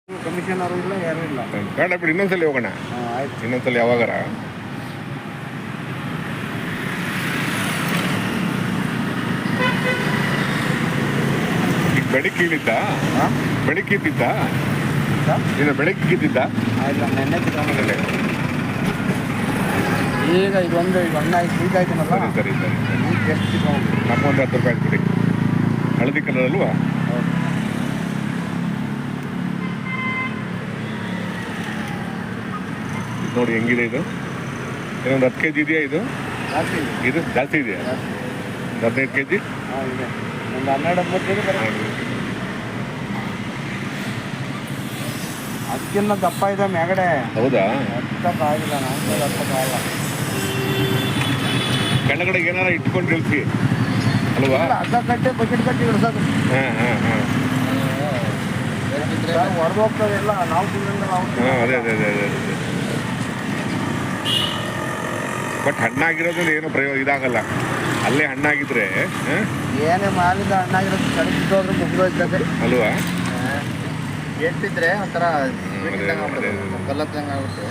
Commission ಅವರು ಇಲ್ಲ, ಯಾರು ಇಲ್ಲ. ಬೇಡ ಬಿಡಿ, ಇನ್ನೊಂದ್ಸಲಿ ಹೋಗೋಣ. ಆಯ್ತು, ಇನ್ನೊಂದ್ಸಲಿ ಯಾವಾಗಾರ. ಈಗ ಬೆಳಿಗ್ಗೆ ಇಳಿದ್ದ, ಬೆಳಿಗ್ಗೆ ಇದ್ದಿದ್ದ, ಇನ್ನು ಬೆಳಿಗ್ಗೆ ಇದ್ದಿದ್ದ. ಇಲ್ಲ, ನೆನ್ನೆ ಚಿಕ್ಕಮ್ಮಲ್ಲಿ ಈಗ ಇದೊಂದು ಈಗ ಅಣ್ಣ ಈಗ ಆಯ್ತಾನಲ್ಲ. ಸರಿ ಸರಿ ಸರಿ. ಈಗ ಎಷ್ಟು ಚಿಕ್ಕಮ್ಮ ನಮ್ಮ ಒಂದು 10 ರೂಪಾಯಿ ಬಿಡಿ. ಹಳದಿ ಕಲರ್ ಅಲ್ವಾ? ನೋಡಿ ಹೆಂಗಿದೆ ಇದು. ಇನ್ನೊಂದು 10 kg ಇದೆಯಾ ಇದು? ಜಾಸ್ತಿ ಇದೆ. ಇದು ಜಾಸ್ತಿ ಇದೆಯಾ? 15 kg? ಹಾಂ, ಇದೆ. ಒಂದು 12-13 kg ಬರುತ್ತೆ. ಅದಕ್ಕಿನ್ನ ದಪ್ಪ ಇದೆ ಮ್ಯಾಗಡೆ. ಹೌದಾ? ಹತ್ತಕ್ಕಾಗಿಲ್ಲ, ನಾನು ಹತ್ತಕ್ಕಾಗಲ್ಲ. ಕೆಳಗಡೆ ಏನಾರ ಇಟ್ಕೊಂಡು ನಿಲ್ಸಿ ಅಲ್ವಾ? ಅರ್ಧ ಕಟ್ಟೆ ಬಕೆಟ್ ಕಟ್ಟಿ ಇಳಿಸೋದು. ಹಾಂ ಹಾಂ ಹಾಂ ಹೊಡೆದು ಹೋಗ್ತದೆ ಎಲ್ಲ. ನಾವು ತಿಂದಂಗೆ ನಾವು. ಹಾಂ, ಅದೇ ಅದೇ ಅದೇ ಅದೇ ಅದೇ. ಬಟ್ ಹಣ್ಣಾಗಿರೋದ್ರಿಂದ ಏನೋ ಇದಾಗಲ್ಲ. ಅಲ್ಲೇ ಹಣ್ಣಾಗಿದ್ರೆ ಏನೇ ಮಾಲಿಂದ ಹಣ್ಣಾಗಿರೋದು ಕಡಿಬಿದ್ದೋದ್ರೆ ಮುಗಿದೋಯ್ತದೆ ಅಲ್ವಾ? ಎಟ್ಟಿದ್ರೆ ಒಂಥರ ಕಲ್ಲತ್ತಂಗೆ ಆಗುತ್ತೆ.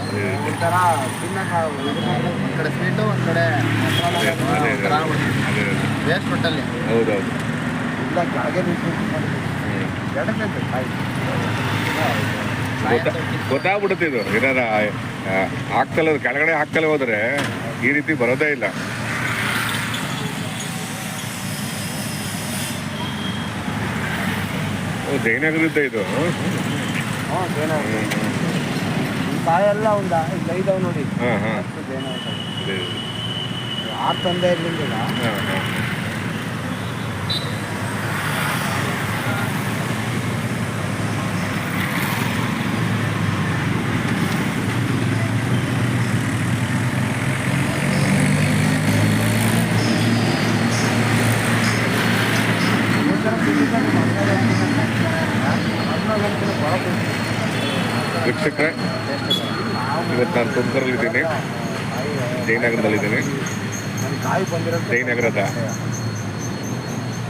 ಒಂಥರ ತಿನ್ನಕ್ಕೆ ಒಂದು ಕಡೆ ಸ್ವೀಟು, ಒಂದು ಕಡೆ ವೇಸ್ಟ್ ಬಿಟ್ಟಲ್ಲಿ. ಹೌದೌದು. ಇಲ್ಲ, ಜಾಗೆ ಗೊತ್ತಾಗ್ಬಿಡುತ್ತೆ ಇದು. ಏನಾರ ಹಾಕ್ತಲ್ಲ, ಕೆಳಗಡೆ ಹಾಕ್ತಲೇ ಹೋದ್ರೆ ಈ ರೀತಿ ಬರೋದೇ ಇಲ್ಲ. ಜಯನಗರದ್ದ ಇದು. ಹ್ಞೂ, ಜಯನಗರ ಕಾಯೆಲ್ಲ ಒಂದು 5 ನೋಡಿ. ಹಾಂ ಹಾಂ, 6 ತಂದೆ ಇರಲಿಲ್ಲ. ಹಾಂ ಹಾಂ. ವೀಕ್ಷಕರೇ, ಇವತ್ತು ನಾನು ತುಮಕೂರಲ್ಲಿದ್ದೀನಿ, ಜಯನಗರದಲ್ಲಿದ್ದೀನಿ. ಜಯನಗರದ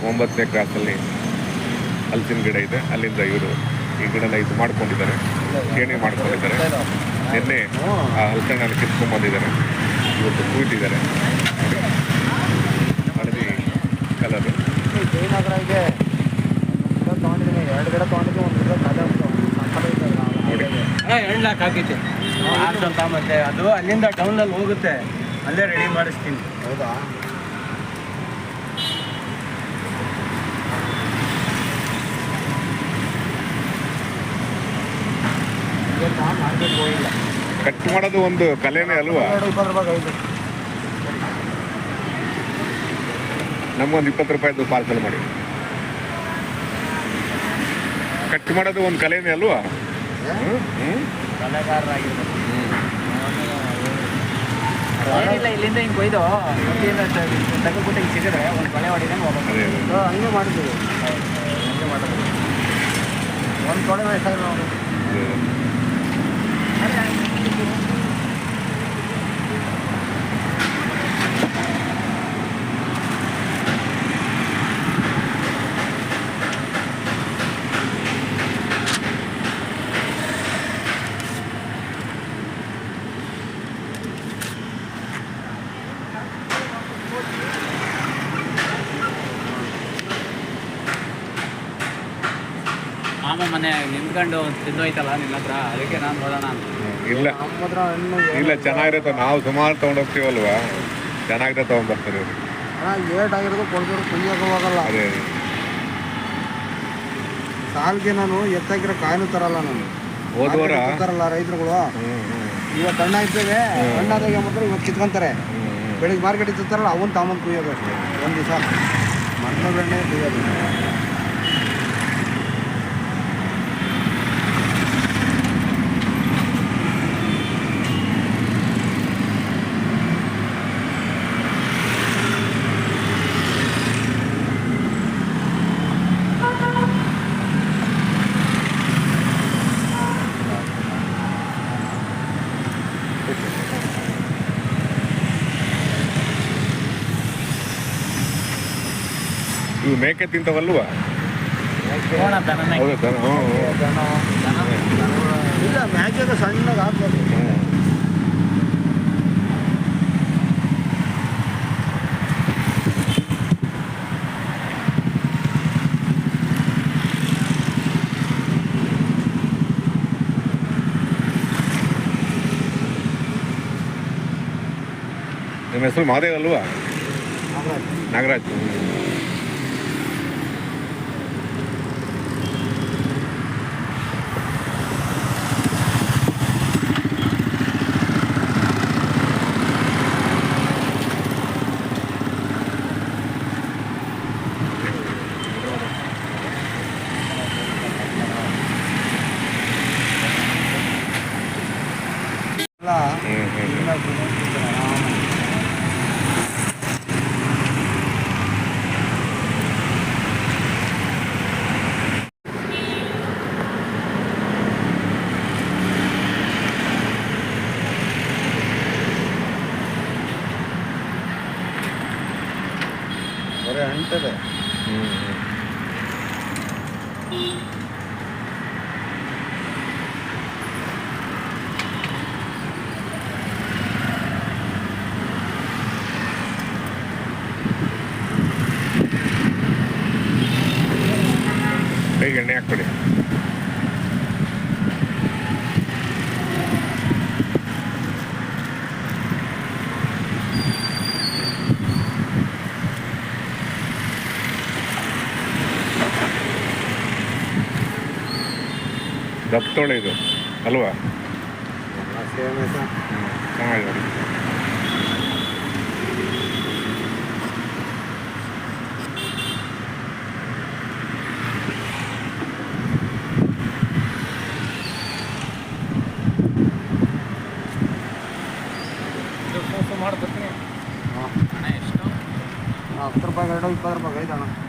9ನೇ ಕ್ರಾಸಲ್ಲಿ ಹಲಸಿನ ಗಿಡ ಇದೆ. ಅಲ್ಲಿಂದ ಇವರು ಈ ಗಿಡನ ಇದು ಮಾಡ್ಕೊಂಡಿದ್ದಾರೆ, ಕೇಣಿ ಮಾಡ್ಕೊಂಡಿದ್ದಾರೆ. ನಿನ್ನೆ ಆ ಹಲಸಣ್ಣನ ಕಿತ್ಕೊಂಡ್ಬಂದಿದ್ದಾರೆ, ಇವತ್ತು ಕೂತಿದ್ದಾರೆ. ಹಳದಿ ಕಲರು. ಜಯನಗರ ಇದೆ. ತೊಗೊಂಡಿದ್ದೀನಿ, 2 ಗಿಡ ತೊಗೊಂಡಿದ್ದೀನಿ. ಒಂದು ಗಿಡ ಖಾಲಿ ಎಣ್ಣಾಕ್ ಹಾಕೈತೆ ಅಂತ. ಮತ್ತೆ ಅದು ಅಲ್ಲಿಂದ ಟೌನಲ್ಲಿ ಹೋಗುತ್ತೆ, ಅಲ್ಲೇ ರೆಡಿ ಮಾಡಿಸ್ತೀನಿ. ಹೌದಾ? ಹೋಗಿಲ್ಲ. ಕಟ್ ಮಾಡೋದು ಒಂದು ಕಲೆನೇ ಅಲ್ವಾ? 20 ರೂಪಾಯಿ 5. ನಮಗೊಂದು 20 ರೂಪಾಯಿದು ಪಾರ್ಸಲ್ ಮಾಡಿ. ಕಟ್ ಮಾಡೋದು ಒಂದು ಕಲೆನೇ ಅಲ್ವಾ? ಕಲೆಗಾರರಾಗಿರ್ಬೇಕು. ಏನಿಲ್ಲ, ಇಲ್ಲಿಂದ ಹಿಂಗೆ ಕೊಯ್ದು ತಗೊಂಡ್ಬಿಟ್ಟು ಹಿಂಗೆ ಸಿಗಿದ್ರೆ ಒಂದು ಕೊಳೆ ಹೊಡಿದಂಗೆ ಹೋಗ್ಬೇಕು. ಹಂಗೆ ಮಾಡ್ತೀವಿ, ಹಂಗೆ ಮಾಡೋದು. ಒಂದು ಕೊಳೆ ವಯಸ್ಸಾಗಿ ನಾವು ಮಾಮ ಮನೆ ನಿಂತ್ಕೊಂಡು ತಿಂದೋಯ್ತಲ್ಲ ನಿನ್ನ ಹತ್ರ, ಅದಕ್ಕೆ ನಾನು ನೋಡೋಣ ಅಂತ. ಇಲ್ಲ ಇಲ್ಲ, ಚೆನ್ನಾಗಿರುತ್ತೆ. ನಾವು ಸುಮಾರು ತೊಗೊಂಡೋಗ್ತೀವಲ್ವಾ, ಚೆನ್ನಾಗಿದೆ ತೊಗೊಂಡ್ಬರ್ತಾರೆ ಇವರು. ಲೇಟ್ ಆಗಿರೋದು ಕೊಡ್ತಾರೆ, ಕುಯ್ಯೋಕೆ ಹೋಗಲ್ಲ. ಅದೇ ಸಾಲ್ಗೆ ನಾನು ಎತ್ತಾಕಿರೋ ಕಾಯಿನೂ ತರಲ್ಲ. ನಾನು ಹೋದವರ ತರಲ್ಲ ರೈತರುಗಳು. ಇವತ್ತು ಹಣ್ಣ ಇರ್ತೇವೆ, ಹಣ್ಣಾದಾಗ ಮಾತ್ರ ಇವತ್ತು ಕಿತ್ಕೊಂತಾರೆ. ಬೆಳಿಗ್ಗೆ ಮಾರ್ಕೆಟ್ ಇರ್ತಾರಲ್ಲ, ಅವನು ತಾಮಂದು ಕುಯ್ಯೋದು ಅಷ್ಟೇ. ಒಂದು ದಿವಸ ಮಣ್ಣು ಬೆಣ್ಣೆ ಕುಯ್ಯೋದು. ಇವು ಮೇಕೆ ತಿಂತವಲ್ವಾ? ದನ ನಿಮ್ಮ ಹೆಸರು ಮಹಾದೇವ್ ಅಲ್ವಾ? ನಾಗರಾಜ್. ಬರೀ ಅಂಟದೆ. ಕೈಗೆ ಎಣ್ಣೆ ಹಾಕ್ಬಿಡಿ. ದಪ್ಪತೊಳೆ ಇದು ಅಲ್ವಾ? ಸೇಮ್ ಚೆನ್ನಾಗಿ ನೋಡಿ. ಮಾಡ್ತೀನಿ. 10 ರೂಪಾಯಿ 20 ರೂಪಾಯಿ 5 ಅಣ್ಣ.